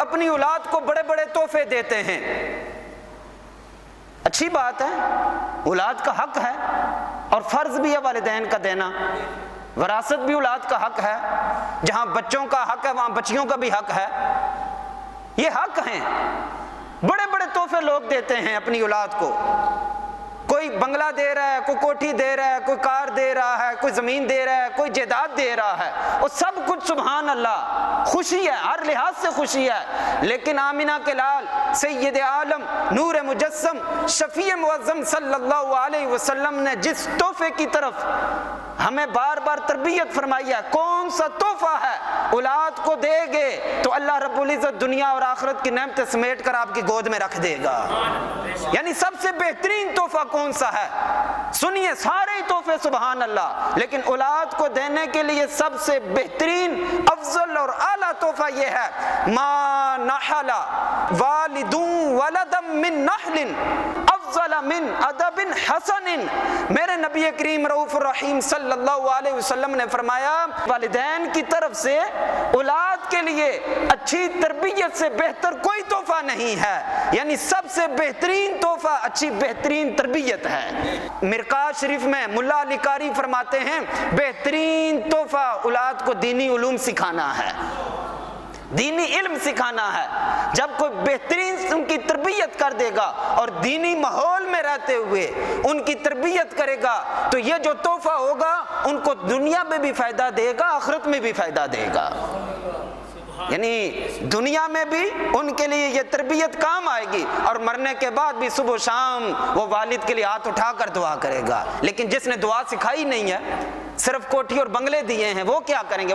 اپنی اولاد کو بڑے بڑے تحفے دیتے ہیں، اچھی بات ہے، اولاد کا حق ہے اور فرض بھی ہے والدین کا دینا، وراثت بھی اولاد کا حق ہے، جہاں بچوں کا حق ہے وہاں بچیوں کا بھی حق ہے، یہ حق ہیں۔ بڑے بڑے تحفے لوگ دیتے ہیں اپنی اولاد کو، کوئی بنگلہ دے رہا ہے، کوئی کوٹھی دے رہا ہے، کوئی کار دے رہا ہے، کوئی زمین دے رہا ہے، کوئی جائیداد دے رہا ہے، وہ سب کچھ سبحان اللہ خوشی ہے، ہر لحاظ سے خوشی ہے، لیکن آمنہ کے لال سید عالم نور مجسم شفیع معظم صلی اللہ علیہ وسلم نے جس تحفے کی طرف ہمیں بار بار تربیت فرمائی ہے، کون سا تحفہ ہے؟ اولاد کو دے گے تو اللہ رب العزت دنیا اور آخرت کی نعمتیں سمیٹ کر آپ کی گود میں رکھ دے گا۔ یعنی سب سے بہترین تحفہ کون سا ہے؟ سنیے سارے ہی تحفے سبحان اللہ، لیکن اولاد کو دینے کے لیے سب سے بہترین افضل اور اعلیٰ تحفہ یہ ہے، ما نحل والد ولدا من نحل افضل من ادب حسن۔ میرے نبی کریم رؤوف الرحیم صلی اللہ علیہ وسلم نے فرمایا والدین کی طرف سے اولاد کے لیے اچھی تربیت سے بہتر کوئی تحفہ نہیں ہے، یعنی سب سے بہترین تحفہ اچھی بہترین تربیت ہے۔ مرقات شریف میں ملا علی قاری فرماتے ہیں بہترین تحفہ اولاد کو دینی علوم سکھانا ہے، دینی علم سکھانا ہے۔ جب کوئی بہترین ان کی تربیت کر دے گا اور دینی ماحول میں رہتے ہوئے ان کی تربیت کرے گا تو یہ جو تحفہ ہوگا ان کو دنیا میں بھی فائدہ دے گا، آخرت میں بھی فائدہ دے گا، یعنی دنیا میں بھی ان کے لیے یہ تربیت کام آئے گی اور مرنے کے بعد بھی صبح و شام وہ والد کے لیے ہاتھ اٹھا کر دعا کرے گا۔ لیکن جس نے دعا سکھائی نہیں ہے، صرف کوٹھی اور بنگلے دیے ہیں، وہ کیا کریں گے؟